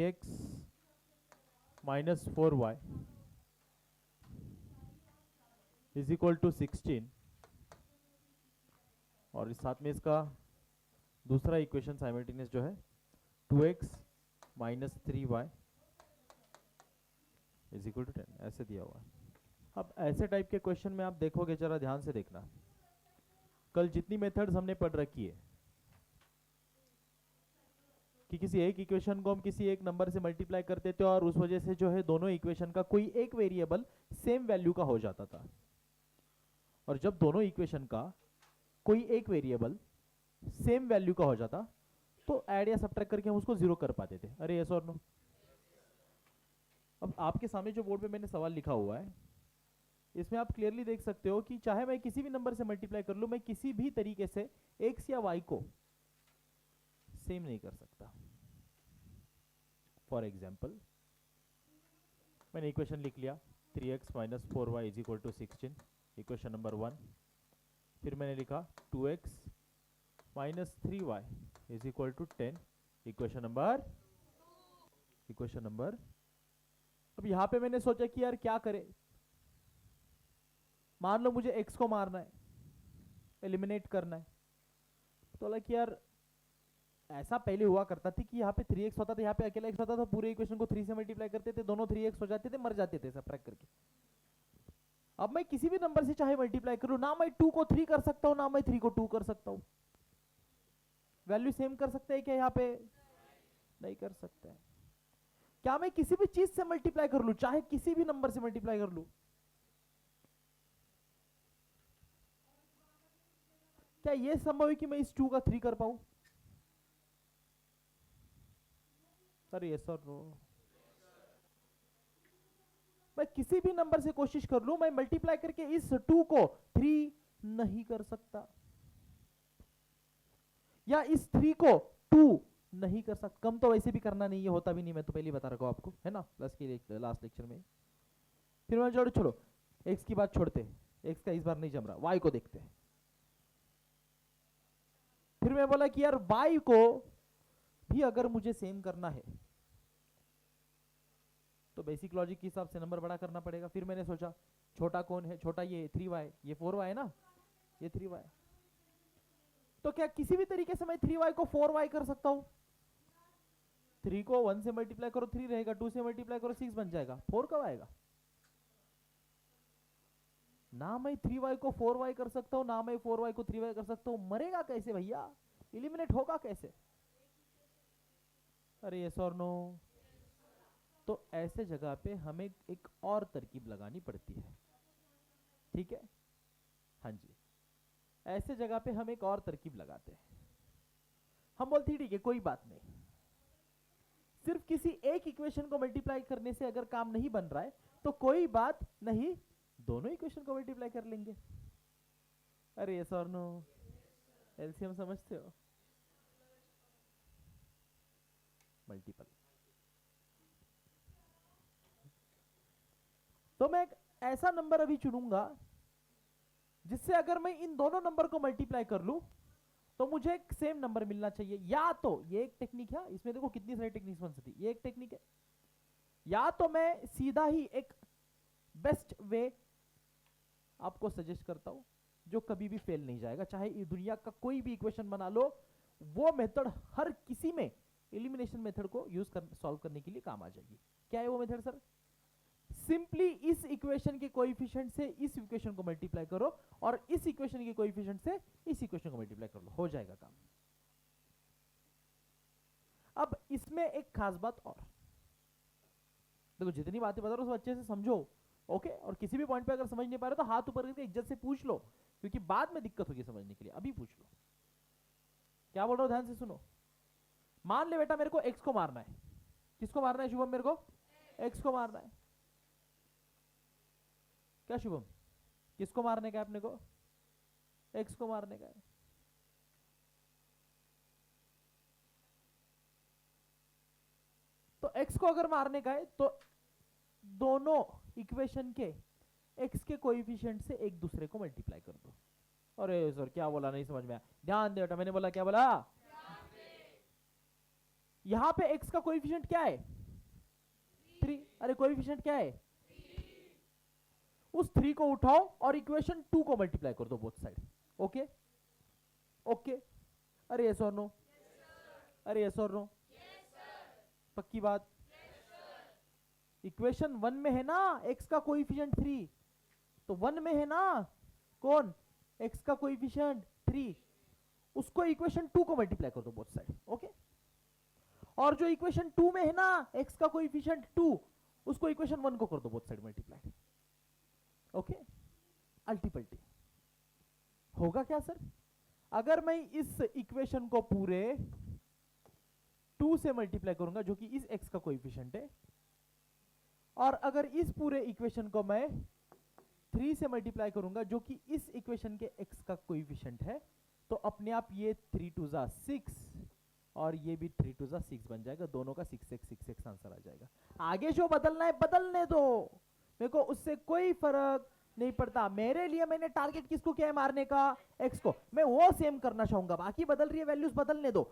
3x minus 4y is equal to 16, और इस साथ में इसका दूसरा इक्वेशन साइमल्टेनियस जो है 2x minus 3y is equal to 10, ऐसे दिया हुआ है। अब ऐसे टाइप के क्वेश्चन में आप देखोगे, जरा ध्यान से देखना, कल जितनी मेथड्स हमने पढ़ रखी है कि किसी एक इक्वेशन को हम किसी एक नंबर से मल्टीप्लाई करते थे और उस वजह से जो है दोनों इक्वेशन का कोई एक वेरिएबल सेम वैल्यू का हो जाता था, और जब दोनों इक्वेशन का कोई एक वेरिएबल सेम वैल्यू का हो जाता तो ऐड या सब्ट्रैक्ट करके हम उसको जीरो कर पाते थे। अरे यस और नो? अब आपके सामने जो बोर्ड पे मैंने सवाल लिखा हुआ है, इसमें आप क्लियरली देख सकते हो कि चाहे मैं किसी भी नंबर से मल्टीप्लाई कर लूं, मैं किसी भी तरीके से x या y को सेम नहीं कर सकता। फॉर एग्जाम्पल मैंने इक्वेशन लिख लिया 3x minus 4y is equal to 16, equation number 1। फिर मैंने लिखा 2x minus 3y is equal to 10, equation number. अब यहां पे मैंने सोचा कि यार क्या करे, मान लो मुझे x को मारना है, एलिमिनेट करना है, तो लगा कि यार ऐसा पहले हुआ करता थी कि यहाँ पे 3x होता था, यहाँ पे अकेला x होता था, पूरे इक्वेशन को 3 से मल्टीप्लाई करते थे, दोनों 3x हो जाते थे, मर जाते थे सब्ट्रैक्ट करके। अब मैं किसी भी नंबर से चाहे मल्टीप्लाई करूं, ना मैं 2 को 3 कर सकता हूं, ना मैं 3 को 2 कर सकता हूं। वैल्यू सेम कर सकते हैं क्या? यहाँ पे नहीं कर सकते हैं। क्या मैं किसी भी चीज से मल्टीप्लाई कर लूं, चाहे किसी भी नंबर से मल्टीप्लाई कर लूं, क्या यह संभव है कि मैं इस 2 का 3 कर पाऊं? सर यस और नो? मैं किसी भी नंबर से कोशिश कर लूं, मैं मल्टीप्लाई करके इस 2 को 3 नहीं कर सकता, या इस 3 को 2 नहीं कर सकता। कम तो वैसे भी करना नहीं है, होता भी नहीं, मैं तो पहले ही बता रखा हूं आपको, है ना, प्लस की लास्ट लेक्चर में। फिर मैं छोड़ो x की बात छोड़ते, x का इस बार नहीं जम रहा, y को देखते हैं। फिर मैं बोला कि यार y को भी अगर मुझे सेम करना है तो बेसिक लॉजिक के हिसाब से नंबर बड़ा करना पड़ेगा। फिर मैंने सोचा छोटा कौन है, छोटा ये 3y, ये 4y है ना, ये 3y, तो क्या किसी भी तरीके से मैं 3y को 4y कर सकता हूं? 3 को 1 से मल्टीप्लाई करो 3 रहेगा, 2 से मल्टीप्लाई करो 6 बन जाएगा, 4 कब आएगा? ना मैं 3y को 4y कर सकता हूं, ना मैं 4y को 3y कर सकता हूं। मरेगा कैसे भैया? एलिमिनेट होगा कैसे? अरे यस और नो? तो ऐसे जगह पे हमें एक और तरकीब लगानी पड़ती है, ठीक है? हाँ जी, ऐसे जगह पे हम एक और तरकीब लगाते हैं। हम बोलते हैं ठीक है कोई बात नहीं, सिर्फ किसी एक इक्वेशन को मल्टीप्लाई करने से अगर काम नहीं बन रहा है तो कोई बात नहीं, दोनों इक्वेशन को मल्टीप्लाई कर लेंगे। अरे यस और नो? एलसीएम समझते हो? मल्टीपल। तो मैं एक ऐसा नंबर अभी चुनूंगा जिससे अगर मैं इन दोनों नंबर को मल्टीप्लाई कर लूं तो मुझे एक सेम नंबर मिलना चाहिए। या तो ये एक टेक्निक है, इसमें देखो कितनी सारी टेक्निक्स बन सकती है, ये एक टेक्निक है। या तो मैं सीधा ही एक बेस्ट वे आपको सजेस्ट करता हूं जो कभी भी फेल नहीं जाएगा, चाहे दुनिया का कोई भी इक्वेशन बना लो, वो मेथड हर किसी में एलिमिनेशन मेथड को यूज कर सॉल्व करने के लिए काम आ जाएगी। क्या है वो मेथड सर? सिंपली इस इक्वेशन के कोएफिशिएंट से इस इक्वेशन को मल्टीप्लाई करो और इस इक्वेशन के कोएफिशिएंट से इस इक्वेशन को मल्टीप्लाई कर लो, हो जाएगा काम। अब इसमें एक खास बात और देखो, जितनी बातें बता रहा हूं अच्छे से समझो, ओके? और किसी भी पॉइंट पे अगर समझ नहीं पा रहे तो हाथ ऊपर करके इज्जत से पूछ लो, क्योंकि बाद में दिक्कत होगी समझने के लिए, अभी पूछ लो। क्या बोल रहा हूं ध्यान से सुनो। मान ले बेटा मेरे को x को मारना है। किसको मारना है शुभम? मेरे को x को मारना है। क्या शुभम, किसको मारने का है अपने को? x को मारने का है। तो x को अगर मारने का है तो दोनों इक्वेशन के x के कोएफिशिएंट से एक दूसरे को मल्टीप्लाई कर दो। अरे सर क्या बोला, नहीं समझ में आया? ध्यान दे बेटा, मैंने बोला क्या बोला? यहां पे x का कोएफिशिएंट क्या है? 3। अरे कोएफिशिएंट क्या है? उस 3 को उठाओ और इक्वेशन 2 को मल्टीप्लाई कर दो बोथ साइड। Okay okay. अरे यस और नो? अरे यस और नो? पक्की बात? इक्वेशन 1 में है ना x का कोएफिशिएंट 3, तो 1 में है ना कौन? x का कोएफिशिएंट 3, उसको इक्वेशन 2 को मल्टीप्लाई कर दो बोथ साइड। ओके। और जो इक्वेशन 2 में है ना x का कोएफिशिएंट 2, उसको इक्वेशन 1 को कर दो बोथ साइड मल्टीप्लाई। ओके। अल्टीपल्टी होगा क्या सर? अगर मैं इस इक्वेशन को पूरे 2 से मल्टीप्लाई करूंगा जो कि इस x का कोएफिशिएंट है, और अगर इस पूरे इक्वेशन को मैं 3 से मल्टीप्लाई करूंगा जो कि इस इक्वेशन के x का कोएफिशिएंट है, तो अपने आप ये 3 2 जा 6 और ये भी 3 2 जा 6 बन जाएगा। दोनों का 6x आंसर आ जाएगा। आगे जो बदलना है बदलने दो, मेरे को उससे कोई फर्क नहीं पड़ता। मेरे लिए मैंने टारगेट किसको किया है? मारने का x को। मैं वो सेम करना चाहूंगा, बाकी बदल रही है वैल्यूज बदलने दो,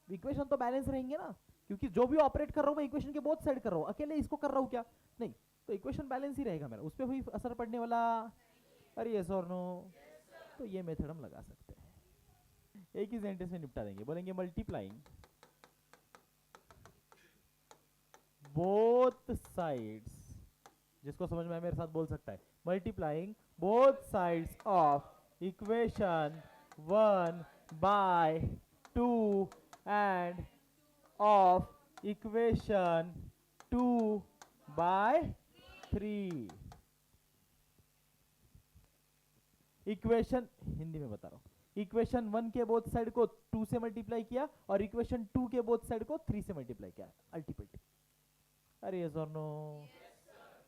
इक्वेशन तो बैलेंस रहेंगे ना, क्योंकि जो भी ऑपरेट कर रहा हूं मैं इक्वेशन के बोथ साइड कर रहा हूं, अकेले इसको कर रहा हूं क्या? नहीं, तो इक्वेशन बैलेंस ही रहेगा मेरा, उस पर भी असर पड़ने वाला। अरे यस और नो? तो ये मेथड हम लगा सकते हैं। एक ही सेंटेंस में निपटा देंगे। बोलेंगे मल्टीप्लाइंग बोथ साइड्स, जिसको समझ में आए मेरे साथ बोल सकता है। Multiplying both sides of equation 1 by 2 and of equation 2 by 3। Equation Hindi में बता रहा हूं, इक्वेशन 1 के बोथ साइड को 2 से मल्टीप्लाई किया और इक्वेशन 2 के बोथ साइड को 3 से मल्टीप्लाई किया। अल्टीमेटली अरे यस और no?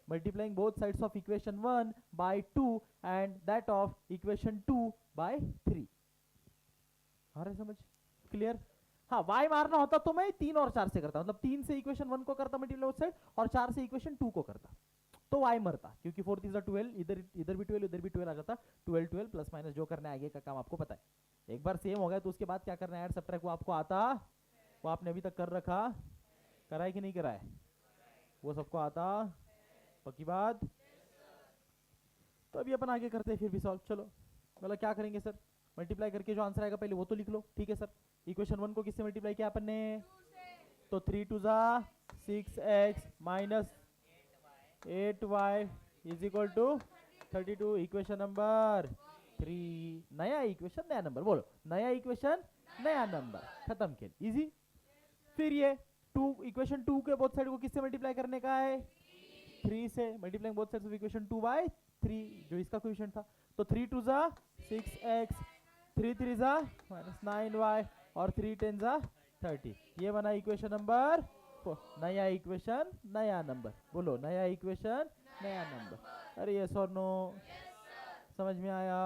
Multiplying both sides of equation 1 by 2 and that of equation 2 by 3। आ रहा है समझ? क्लियर? हाँ, y मारना होता तो मैं 3 और 4 से करता, मतलब 3 से इक्वेशन 1 को करता मल्टीप्लाई बोथ साइड और 4 से इक्वेशन 2 को करता, तो y मरता, क्योंकि 4 3 12, इधर इधर भी 12 इधर भी 12 आ जाता। 12 12 प्लस माइनस जो करना है आगे का काम आपको पता है। एक बार सेम हो गया तो उसके बाद क्या करना है? ऐड सब्ट्रैक्ट, वो आपको आता, वो आपने अभी तक कर रखा, करा है कि नहीं करा है? वो सबको आता, पक्की बात? तो अभी अपन आगे करते हैं फिर भी सॉल्व। चलो मतलब क्या करेंगे सर? मल्टीप्लाई करके जो आंसर आएगा पहले वो तो लिख लो। ठीक है सर। इक्वेशन 1 को किससे मल्टीप्लाई किया अपन ने? तो 3 2 जा 6x minus 8y is equal to 32। Equation number 3। नया इक्वेशन नया नंबर, बोलो नया इक्वेशन नया नंबर, खत्म खेल, इजी। फिर ये 2 इक्वेशन 2 के बोथ साइड को किससे मल्टीप्लाई करने का है? 3 से। Multiplying both sides of equation 2 by 3 जो इसका कोएफिशिएंट था। तो 3 2 जा 6x, 3 3 जा माइनस 9y और 3 10 जा 30। ये बना इक्वेशन नंबर 4। नया इक्वेशन नया नंबर, बोलो नया इक्वेशन नया नंबर। अरे यस और नो? समझ में आया?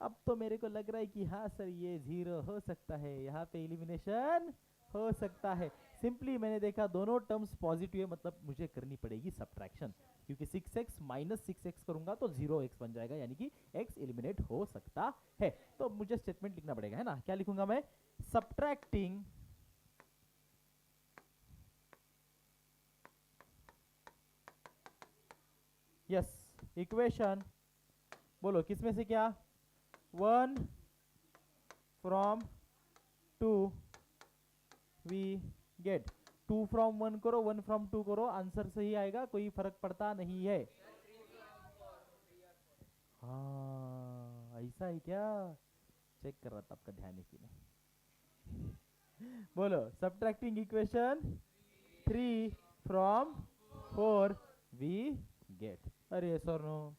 अब तो मेरे को लग रहा है कि हाँ सर ये 0 हो सकता है, यहाँ पे एलिमिनेशन हो सकता है। सिंपली मैंने देखा दोनों टर्म्स पॉजिटिव है, मतलब मुझे करनी पड़ेगी सब्ट्रैक्शन, क्योंकि 6x माइनस 6x करूंगा तो 0x बन जाएगा, यानी कि x एलिमिनेट हो सकता है। तो मुझे स्टेटमेंट लिखना पड़ेगा, है ना? क्या लिखूंगा मैं? सब्ट्रैक्टिंग यस इक्वेशन, बोलो किसमें से क्या? 1 फ्रॉम 2 वी गेट। 2 फ्रॉम 1 करो, 1 फ्रॉम 2 करो, आंसर सही आएगा, कोई फर्क पड़ता नहीं है। हाँ ऐसा है क्या? चेक कर रहा था, आपका ध्यान है कि नहीं। बोलो subtracting equation 3 from 4 we get. अरे यस और नो?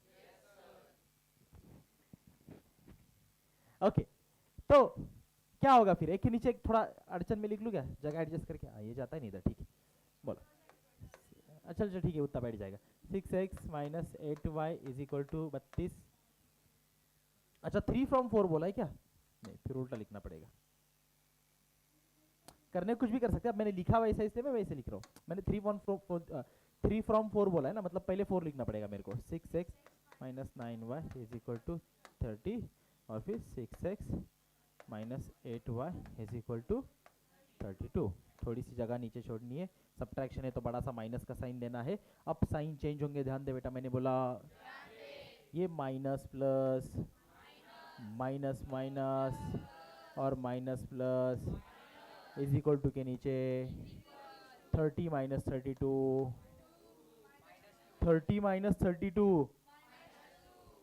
ओके, तो क्या होगा फिर? एक के नीचे एक, थोड़ा अड़चन में लिख लूँ क्या? जगह एडजस्ट करके। ये जाता है नहीं इधर, ठीक है बोलो। अच्छा अच्छा ठीक है, उतना बैठ जाएगा। 6x minus 8y is equal to 32। अच्छा 3 फ्रॉम 4 बोला है क्या? नहीं, फिर उल्टा लिखना पड़ेगा। करने कुछ भी कर सकते हैं, अब मैंने लिखा वैसा इसलिए मैं वैसे लिख रहा हूँ। मैंने 3 फ्रॉम 4 बोला है ना, मतलब पहले 4 लिखना पड़ेगा मेरे को। 6x minus 9y is equal to 30 और फिर 6x minus 8y is equal to 32। थोड़ी सी जगह नीचे छोड़नी है, सब्ट्रैक्शन है तो बड़ा सा माइनस का साइन देना है। अब साइन चेंज होंगे, ध्यान दे बेटा, मैंने बोला ये माइनस प्लस माइनस माइनस और minus plus is equal to के नीचे 30 माइनस 32, 30 माइनस 32,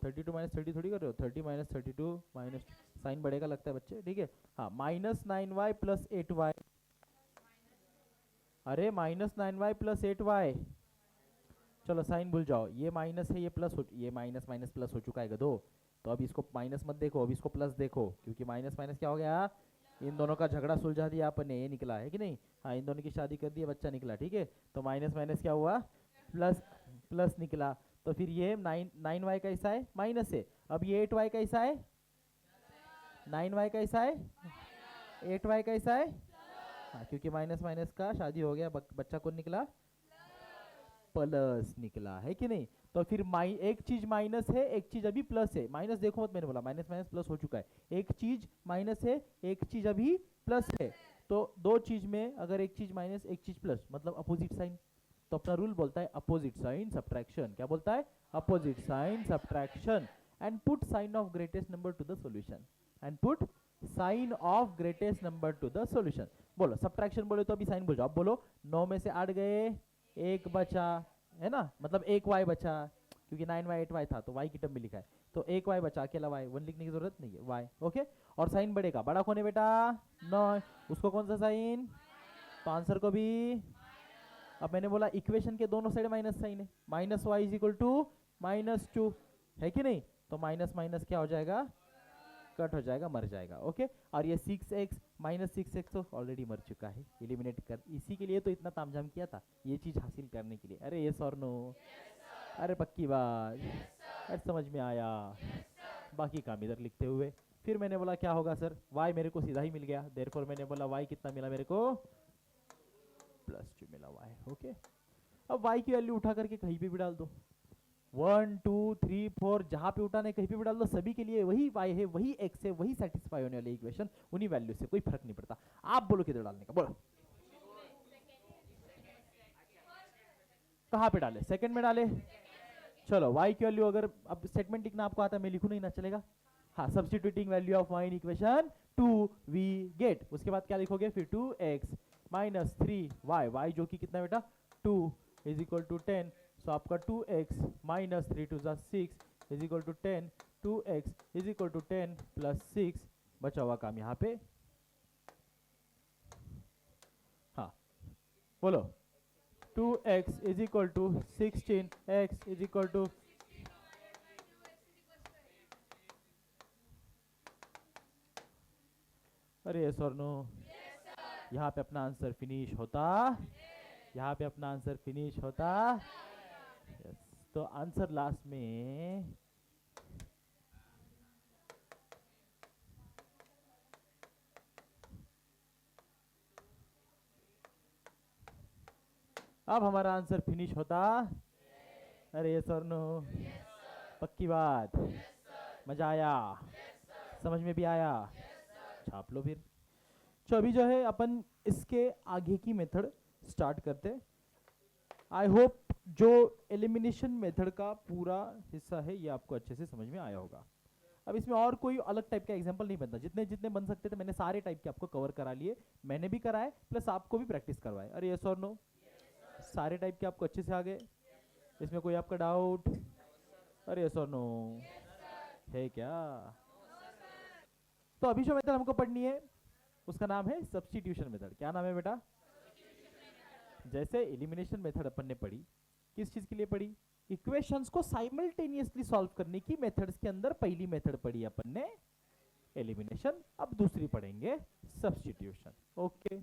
32 माइनस 30 थोड़ी कर रहे हो, 30 माइनस 32 माइनस साइन बढ़ेगा लगता है बच्चे, ठीक है। हाँ, माइनस 9y प्लस 8y, अरे माइनस 9y प्लस 8y, चलो साइन भूल जाओ, ये माइनस है ये प्लस हो, ये माइनस माइनस प्लस हो चुका है गधो। तो अब इसको माइनस मत देखो, अब इसको प्लस देखो, क्योंकि माइनस माइनस क्या हो गया, इन दोनों का झगड़ा सुलझा दिया अपन ने, ये निकला है कि नहीं। हाँ, इन दोनों की शादी कर दी, बच्चा निकला, ठीक है। तो माइनस माइनस क्या हुआ, प्लस प्लस निकला। तो फिर ये 9y कैसा है, माइनस है। अब ये 8y कैसा है, 9y कैसा है, 8y कैसा है। हाँ, क्योंकि माइनस माइनस का शादी हो गया, बच्चा कौन निकला, प्लस निकला है कि नहीं। तो फिर एक चीज माइनस है, एक चीज अभी प्लस है, माइनस देखो मत, मैंने बोला माइनस माइनस प्लस हो चुका है, एक चीज माइनस है एक चीज अभी प्लस है। तो दो चीज में अगर एक चीज माइनस एक चीज प्लस, मतलब अपोजिट साइन, तो अपना रूल बोलता है अपोजिट साइन सब्ट्रैक्शन। क्या बोलता है, opposite sign subtraction. And put sign of greatest number to the solution, and put sign of greatest number to the solution. बोलो सब्ट्रैक्शन बोले तो अभी साइन बोल जाओ, अब बोलो 9 में से 8 गए, एक बचा है ना, मतलब एक y बचा, क्योंकि 9y 8y था तो y की टर्म में लिखा है, तो एक y बचा, अकेला y, 1 लिखने की जरूरत नहीं है, y, ओके। और साइन बढ़ेगा, बड़ा कौन है बेटा, 9, उसको कौन सा साइन, तो आंसर को भी। अब मैंने बोला इक्वेशन के दोनों साइड माइनस साइन है, minus y is equal to -2 है कि नहीं। तो माइनस माइनस क्या हो जाएगा, कट हो जाएगा, मर जाएगा, ओके। और ये 6x माइनस 6x तो ऑलरेडी मर चुका है, एलिमिनेट कर, इसी के लिए तो इतना तामझाम किया था ये चीज हासिल करने के लिए। अरे यस और नो, अरे पक्की बात, अरे समझ में आया, बाकी काम इधर लिखते हुए। फिर मैंने बोला क्या होगा सर, y मेरे को सीधा ही मिल गया, देयरफॉर मैंने बोला y कितना मिला मेरे को, +2 मिला y, ओके। अब y की वैल्यू उठा करके कहीं पे भी डाल दो, 1 2 3 4 जहां पे उठाने कहीं पे भी डाल दो, सभी के लिए वही y है, वही x है, वही सेटिस्फाई होने वाली इक्वेशन, उन्हीं वैल्यू से, कोई फर्क नहीं पड़ता। आप बोलो किधर डालने का, बोलो कहाँ पे डाले, सेकंड में डाले। चलो y की वैल्यू, अगर अब स्टेटमेंट लिखना आपको आता है, मैं लिखूं नहीं ना, चलेगा। हाँ, substituting value of y in equation 2 we get, उसके बाद क्या लिखोगे फिर 2x माइनस 3y, y जो कि कितना बेटा 2 इज इक्वल टू 10, सो आपका 2x minus 3 two 6 is equal to 10, 2x is equal to 10 plus 6, बचा हुआ काम यहाँ पे। हाँ बोलो, 2x is equal to 16, x is equal to, अरे यस और नो, यहाँ पे अपना आंसर फिनिश होता, यहाँ पे अपना आंसर फिनिश होता, यस। तो आंसर लास्ट में अब हमारा आंसर फिनिश होता, अरे यस और नो, पक्की बात, मजा आया, समझ में भी आया, छाप लो फिर। तो अभी जो है अपन इसके आगे की मेथड स्टार्ट करते। आई होप जो एलिमिनेशन मेथड का पूरा हिस्सा है ये आपको अच्छे से समझ में आया होगा। अब इसमें और कोई अलग टाइप का एग्जांपल नहीं बनता, जितने जितने बन सकते थे मैंने सारे टाइप के आपको कवर करा लिए, मैंने भी कराए प्लस आपको भी प्रैक्टिस करवाए। अरे यस और नो, सारे टाइप के आपको अच्छे से आ गए, इसमें कोई आपका डाउट, अरे यस और नो है क्या। तो अभी जो मेथड हमको पढ़नी है उसका नाम है सब्स्टिट्यूशन मेथड। क्या नाम है बेटा, जैसे एलिमिनेशन मेथड अपन ने पढ़ी, किस चीज के लिए पढ़ी, इक्वेशंस को साइमल्टेनियसली सॉल्व करने की मेथड्स के अंदर पहली मेथड पढ़ी अपन ने एलिमिनेशन, अब दूसरी पढ़ेंगे सब्स्टिट्यूशन, ओके।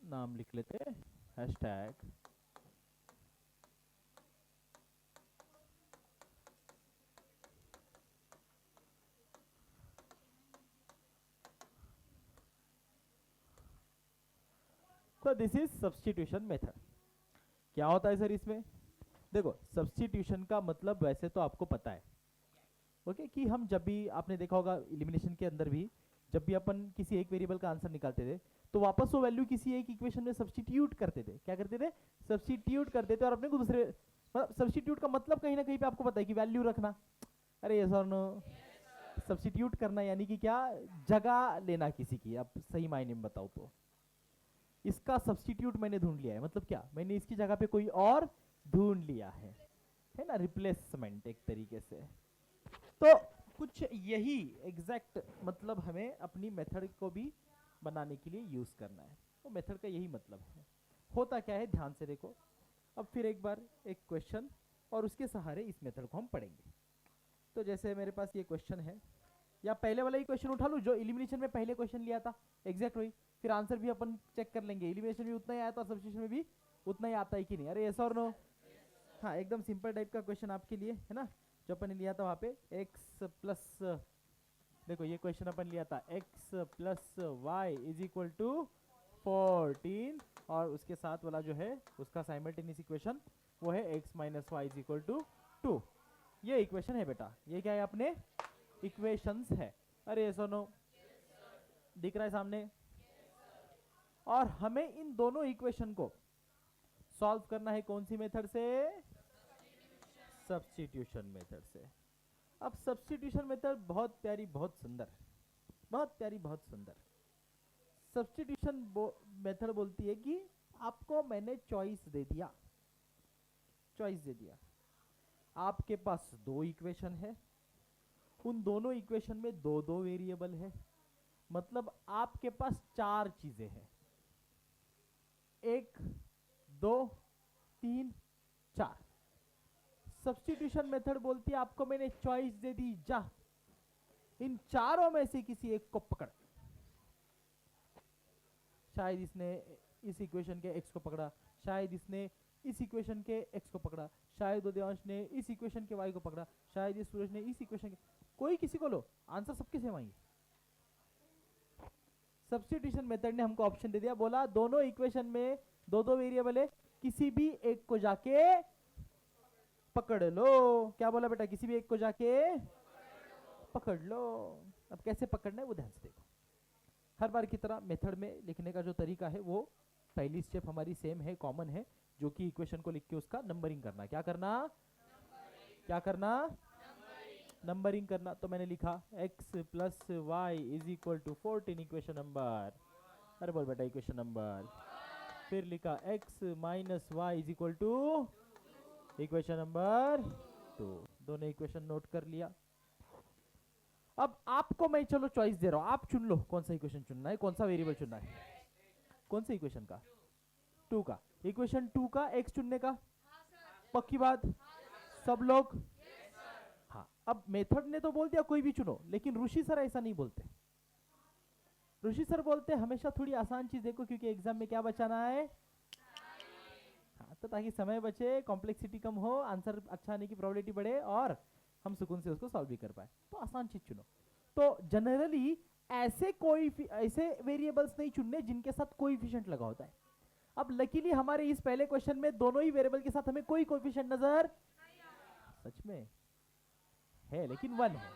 नाम लिख लेते हैं, हैशटैग तो दिस इज सब्स्टिट्यूशन मेथड। क्या होता है सर इसमें, देखो सब्स्टिट्यूशन का मतलब वैसे तो आपको पता है, ओके, कि हम जब भी आपने देखा होगा एलिमिनेशन के अंदर भी जब भी अपन किसी एक वेरिएबल का आंसर निकालते थे तो वापस वो वैल्यू किसी एक इक्वेशन में सब्स्टिट्यूट करते थे। क्या करते थे? सब्स्टिट्यूट करते थे और अपने को दूसरे, मतलब सब्स्टिट्यूट का मतलब कहीं ना कहीं पे आपको पता है कि वैल्यू रखना। अरे यस और नो? सब्स्टिट्यूट करना यानी कि क्या? जगह लेना किसी की। अब सही मायने में बताओ तो इसका सब्स्टिट्यूट मैंने ढूंढ लिया है, मतलब क्या? मैंने इसकी जगह पे कोई और ढूंढ लिया है ना, रिप्लेसमेंट एक तरीके से। तो कुछ यही एग्जैक्ट मतलब हमें अपनी मेथड को भी बनाने के लिए यूज करना है। तो मेथड का यही मतलब है। होता क्या है, ध्यान से देखो। अब फिर एक बार एक क्वेश्चन और उसके सहारे इस मेथड को हम पढ़ेंगे। तो जैसे मेरे पास ये क्वेश्चन है, या पहले वाला ही क्वेश्चन उठा लूँ जो एलिमिनेशन में पहले क्वेश्चन लिया था, एग्जैक्ट वही। फिर आंसर भी अपन चेक कर लेंगे, एलिमिनेशन में उतना ही आया था, सब्स्टिट्यूशन में भी उतना ही आता है कि नहीं। अरे यस और नो? हाँ, एकदम सिंपल टाइप का क्वेश्चन आपके लिए है ना, जो अपन ने लिया था वहाँ पे x प्लस, देखो ये क्वेश्चन अपन लिया था x plus y is equal to 14, और उसके साथ वाला जो है उसका साइमल्टेनियस इक्वेशन वो है x minus y is equal to 2। ये इक्वेशन है बेटा, ये क्या है अपने इक्वेशंस है। अरे ये सुनो, दिख रहा है सामने? और हमें इन दोनों इक्वेशन को सॉल्व करना है कौन सी मेथड से? सब्स्टिट्यूशन मेथड से। अब सब्स्टिट्यूशन मेथड बहुत प्यारी, बहुत सुंदर, बहुत प्यारी, बहुत सुंदर। सब्स्टिट्यूशन मेथड बोलती है कि आपको मैंने चॉइस दे दिया, चॉइस दे दिया। आपके पास दो इक्वेशन है, उन दोनों इक्वेशन में दो दो वेरिएबल है, मतलब आपके पास चार चीजें हैं। 1 2 3 4। सब्स्टिट्यूशन मेथड बोलती है आपको मैंने चॉइस दे दी, जा इन चारों में से किसी एक को पकड़। शायद इसने इस इक्वेशन के x को पकड़ा, शायद इसने इस इक्वेशन के x को पकड़ा, शायद उदयांश ने इस इक्वेशन के y को पकड़ा, शायद ये सूरज ने इस इक्वेशन के, कोई किसी को लो, आंसर सबके सेम आएंगे। सब्स्टिट्यूशन मेथड ने हमको ऑप्शन दे दिया, बोला दोनों इक्वेशन में दो दो वेरिएबल है, किसी भी एक को जाके पकड़ लो। क्या बोला बेटा? किसी भी एक को जाके पकड़ लो। अब कैसे पकड़ना है वो ध्यान से देखो। हर बार की तरह मेथड में लिखने का जो तरीका है वो पहली स्टेप हमारी सेम है, कॉमन है, जो कि इक्वेशन को लिख के उसका नंबरिंग करना। क्या करना? क्या करना? नंबरिंग करना। तो मैंने लिखा x plus y is equal to 14, equation number, अरे बोल बेटा इक्वेशन नंबर। फिर लिखा x minus y is equal to equation number 2। दोनों इक्वेशन नोट कर लिया। अब आपको मैं चलो चॉइस दे रहा हूं, आप चुन लो कौन सा इक्वेशन चुनना है, कौन सा वेरिएबल चुनना है। कौन सा इक्वेशन का? 2 का। इक्वेशन 2 का x चुनने का? पक्की बात? सब लोग? हाँ। अब मेथड ने तो बोल दिया कोई भी चुनो, लेकिन ऋषि सर ऐसा नहीं बोलते। ऋषि सर बोलते हमेशा थोड़ी आसान चीज देखो, क्योंकि एग्जाम में क्या बचाना है? हाँ, तो ताकि समय बचे, कॉम्प्लेक्सिटी कम हो, आंसर अच्छा आने की प्रोबेबिलिटी बढ़े और हम सुकून से उसको सॉल्व भी कर पाए। तो आसान चीज चुनो। तो जनरली ऐसे वेरिएबल्स नहीं चुनने जिनके साथ कोएफिशिएंट लगा होता है। अब लकीली हमारे इस पहले क्वेश्चन में दोनों ही वेरिएबल के साथ हमें कोई कोएफिशिएंट नजर, सच में है, लेकिन 1 है,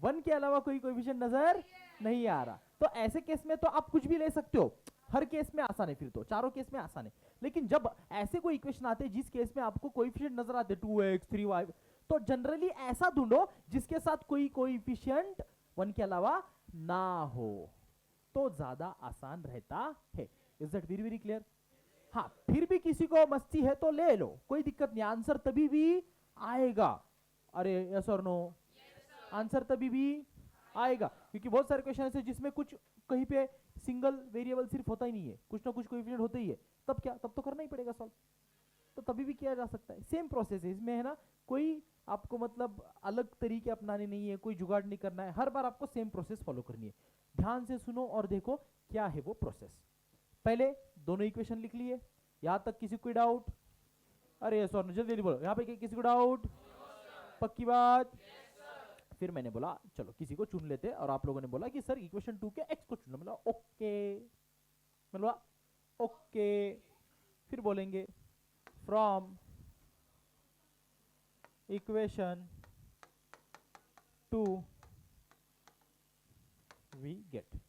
1 के अलावा कोई कोएफिशिएंट नजर नहीं आ रहा। तो ऐसे केस में तो आप कुछ भी ले सकते हो, हर केस में आसान है, फिर तो चारों केस में आसान है। लेकिन जब ऐसे कोई इक्वेशन आते हैं जिस केस में आपको कोएफिशिएंट नजर आते 2x 3y, तो जनरली ऐसा ढूंढो जिसके साथ कोई कोएफिशिएंट 1 के अलावा ना हो, तो ज्यादा आसान रहता है। Is that very very clear? हाँ, फिर भी किसी को मस्ती है तो ले लो, कोई दिक्कत नहीं, आंसर तभी भी आएगा। अरे यस और नो? आंसर तभी भी आएगा, क्योंकि बहुत सारे क्वेश्चन ऐसे जिसमें कुछ कहीं पे सिंगल वेरिएबल सिर्फ होता ही नहीं है, कुछ ना कुछ कोएफिशिएंट होते ही है। तब क्या? तब तो करना ही पड़ेगा सॉल्व, तो तभी भी किया जा सकता है। सेम प्रोसेस है इसमें, है ना, कोई आपको मतलब अलग तरीके अपनाने नहीं है, कोई जुगाड़ नहीं करना है, हर बार आपको सेम प्रोसेस फॉलो करनी है। ध्यान से सुनो और देखो क्या है वो प्रोसेस। पहले दोनों इक्वेशन लिख लिए, यहां तक किसी को डाउट? अरे सॉरी, जल्दी जल्दी बोलो, यहाँ पे किसी को डाउट? पक्की बात? फिर मैंने बोला चलो किसी को चुन लेते, और आप लोगों ने बोला कि सर इक्वेशन 2 के x को चुनना। बोला ओके, बोला ओके। फिर बोलेंगे फ्रॉम इक्वेशन 2 वी गेट,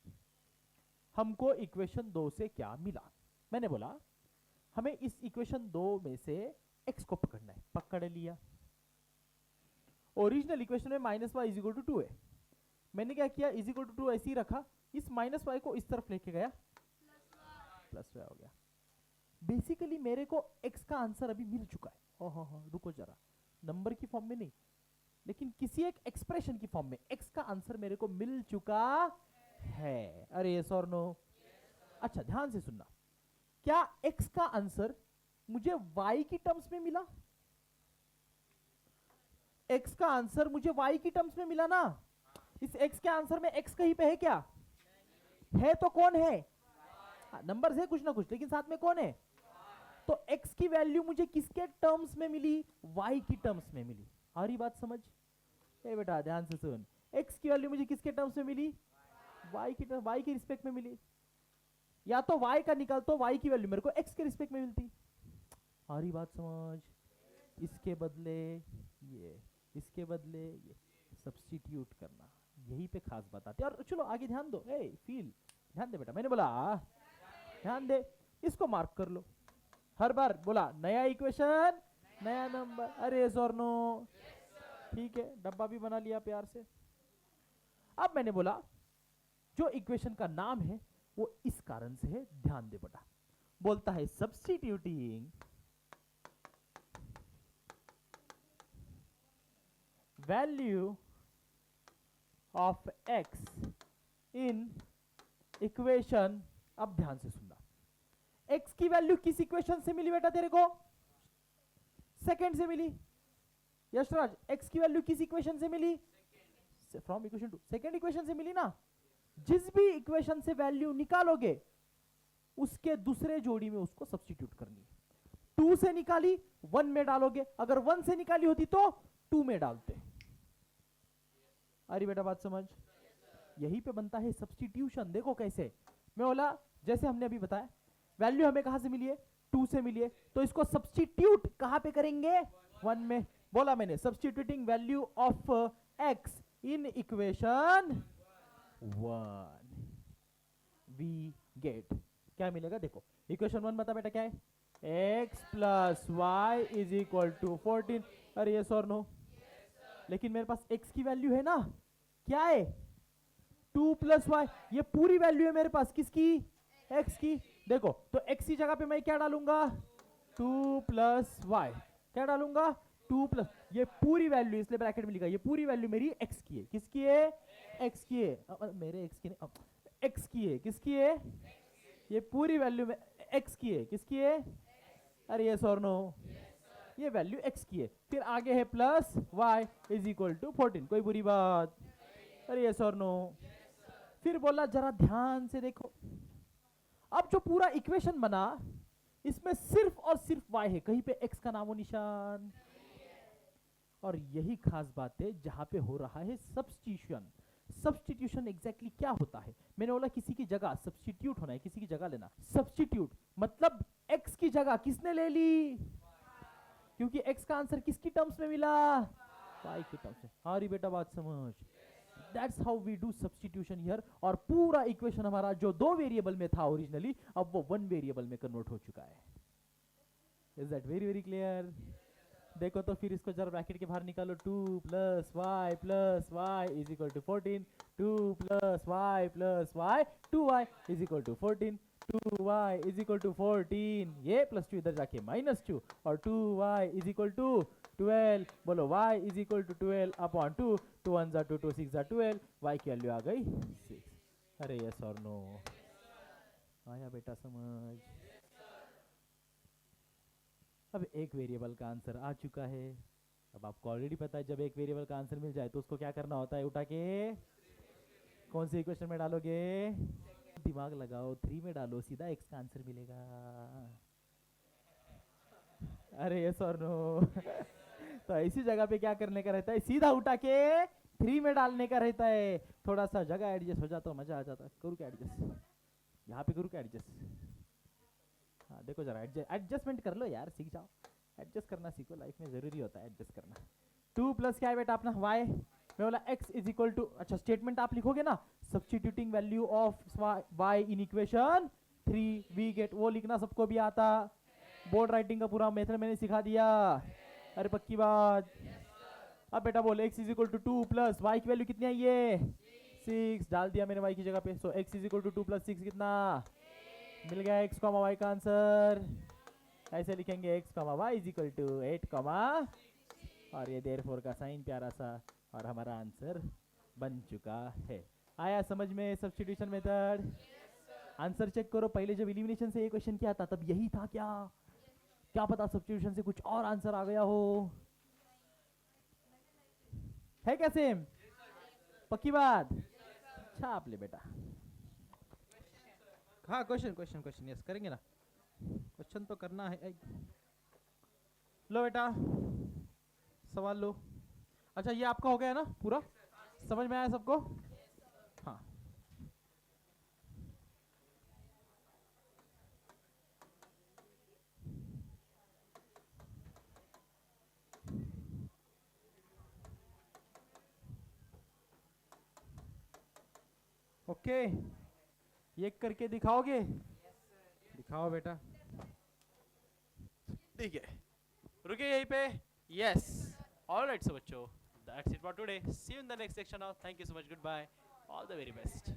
हमको इक्वेशन 2 से क्या मिला? मैंने बोला हमें इस इक्वेशन 2 में से x को पकड़ना है, पकड़ लिया। ओरिजिनल इक्वेशन में minus y is equal to 2 है, मैंने क्या किया, इज इक्वल टू 2 ऐसे ही रखा, इस माइनस वाई को इस तरफ लेके गया, प्लस वाई हो गया। बेसिकली मेरे को x का आंसर अभी मिल चुका है। हाँ, रुको जरा, नंबर की फॉर्म में नहीं, लेकिन किसी एक एक्सप्रेशन की फॉर्म में x का आंसर मेरे को मिल चुका है। अरे यस और नो? अच्छा ध्यान से सुनना, क्या x का आंसर मुझे y की टर्म्स में मिला? x का आंसर मुझे y की टर्म्स में मिला ना? इस x के आंसर में x कहीं पे है क्या? है तो कौन है? नंबर है कुछ ना कुछ, लेकिन साथ में कौन है? तो x की वैल्यू मुझे किसके टर्म्स में मिली? y की टर्म्स में मिली। आ रही बात समझ? ए बेटा ध्यान से सुन, x की वैल्यू मुझे किसके टर्म्स में मिली? y की टर्म, y की रिस्पेक्ट में मिली। या तो y का निकाल तो y की वैल्यू मेरे को x के रिस्पेक्ट में मिलती। आ रही बात समझ? इसके बदले ये, इसके बदले ये, सब्स्टिट्यूट करना, यही पे खास बात आती है। और चलो आगे ध्यान दो, ए फील, ध्यान दे बेटा, मैंने बोला ध्यान दे, इसको मार्क कर लो। हर बार बोला नया इक्वेशन नया नंबर, अरे यस और नो? ठीक है, डब्बा भी बना लिया प्यार से। अब मैंने बोला जो इक्वेशन का नाम है वो इस कारण से है, ध्यान दे बेटा, बोलता है substituting value of x in equation. अब ध्यान से सुनना, x की वैल्यू किस इक्वेशन से मिली बेटा तेरे को? सेकंड से मिली। यशराज, x की वैल्यू किस इक्वेशन से मिली? फ्रॉम इक्वेशन 2, सेकंड इक्वेशन से मिली ना? जिस भी इक्वेशन से वैल्यू निकालोगे उसके दूसरे जोड़ी में उसको सब्स्टिट्यूट करनी है। 2 से निकाली 1 में डालोगे, अगर 1 से निकाली होती तो 2 में डालते। अरे बेटा बात समझ? यही पे बनता है सब्स्टिट्यूशन। देखो कैसे, मैं बोला जैसे हमने अभी बताया, वैल्यू हमें कहां से मिली है? 2 से मिली है, तो इसको सब्स्टिट्यूट कहां पे करेंगे? 1 में। बोला मैंने substituting value of x in equation 1 we get, क्या मिलेगा? देखो इक्वेशन 1 बता बेटा क्या है? x plus y is equal to 14। अरे यस और नो? लेकिन मेरे पास x की वैल्यू है ना, क्या है? 2 प्लस वाई, ये पूरी वैल्यू है मेरे पास, किसकी? x की। देखो तो x की जगह पे मैं क्या डालूंगा? 2 प्लस वाई, क्या डालूंगा? 2 प्लस, ये पूरी वैल्यू, इसलिए ब्रैकेट में लिखा, ये पूरी वैल्यू मेरी x की है। किसकी है? x की है। मेरे x की नहीं, x की है। किसकी है? ये पूरी वैल्यू में x की है। किसकी है? अरे यस और नो? ये वैल्यू x की है। फिर आगे है plus y is equal to 14, कोई बुरी बात? अरे यस और नो? फिर बोला जरा ध्यान से देखो, अब जो पूरा इक्वेशन बना इसमें सिर्फ और सिर्फ y है, कहीं पे x का नामो निशान। और यही खास बात है जहां पे हो रहा है सब्स्टिट्यूशन। सब्स्टिट्यूशन एग्जैक्टली क्या होता है? मैंने बोला किसी की जगह सब्स्टिट्यूट होना है, किसी की जगह लेना। सब्स्टिट्यूट मतलब x की जगह किसने ले ली? क्योंकि x का आंसर किसकी टर्म्स में मिला? y की टर्म्स में। हाँ बेटा बात समझ? That's how we do substitution here। और पूरा इक्वेशन हमारा जो 2 वेरिएबल में था ओरिजिनली, अब वो 1 वेरिएबल में कन्वर्ट हो चुका है। Is that very very clear? देखो तो फिर इसको जरा ब्रैकेट के बाहर निकालो, 2 plus y is equal to 14, 2 plus y 2y is equal to 14, 2y is equal to 14, ये प्लस 2 इधर जाके -2, और 2y इज इक्वल टू 12। बोलो y is equal to 12 upon 2, 2 1 जा 2, 2 6 जा 12, y की वैल्यू आ गई 6। अरे यस और नो? आया बेटा समझ? अब एक वेरिएबल का आंसर आ चुका है। अब आपको ऑलरेडी पता है जब एक वेरिएबल का आंसर मिल जाए तो उसको क्या करना होता है? उठा के कौन सी इक्वेशन में डालोगे? दिमाग लगाओ, 3 में डालो, सीधा x का आंसर मिलेगा। अरे यस और नो? तो इसी जगह पे क्या करने का रहता है? सीधा उठा के 3 में डालने का रहता है। थोड़ा सा जगह एडजस्ट हो जाता है, मजा आ जाता है। करूँ क्या एडजस्ट? यहाँ पे करूँ क्या एडजस्ट? हाँ देखो जरा, एडजस्टमेंट कर लो यार, सीख जाओ। एडजस्ट करना सीखो, लाइफ में जरूरी होता है एडजस्ट करना। 2 प्लस क्या है बेटा अपना? y मैं बोला x इज इक्वल टू, अच्छा स्टेटमेंट आप लिखोगे ना, substituting value of y in equation 3 we get, वो लिखना सबको भी आता, बोर्ड राइटिंग का पूरा मेथड मैंने सिखा दिया। अरे पक्की बात। अब बेटा बोले x is equal to 2 plus y की वैल्यू कितनी है, ये 6 डाल दिया मैंने y की जगह पे, so x is equal to 2 plus 6 कितना मिल गया, x कॉमा y का आंसर। ऐसे लिखेंगे x comma y is equal to 8 comma, और ये देयरफॉर का साइन प्यारा सा, और हमारा आंसर बन चुका है। आया समझ में सब्स्टिट्यूशन मेथड? आंसर चेक करो, पहले जब एलिमिनेशन से ये क्वेश्चन किया था तब यही था क्या? क्या पता सब्स्टिट्यूशन से कुछ और आंसर आ गया हो। है क्या सेम? पक्की बात? छाप ले बेटा। हाँ क्वेश्चन क्वेश्चन क्वेश्चन यस करेंगे ना, क्वेश्चन तो करना है। लो बेटा सवाल लो। अच्छा ये आपका हो गया ना पूरा, समझ में आया सबको? हाँ ओके, ये करके दिखाओगे? दिखाओ बेटा। ठीक है, रुके यहीं पे। यस ऑलराइट सो बच्चों, that's it for today, see you in the next section of, thank you so much, goodbye, all the very best.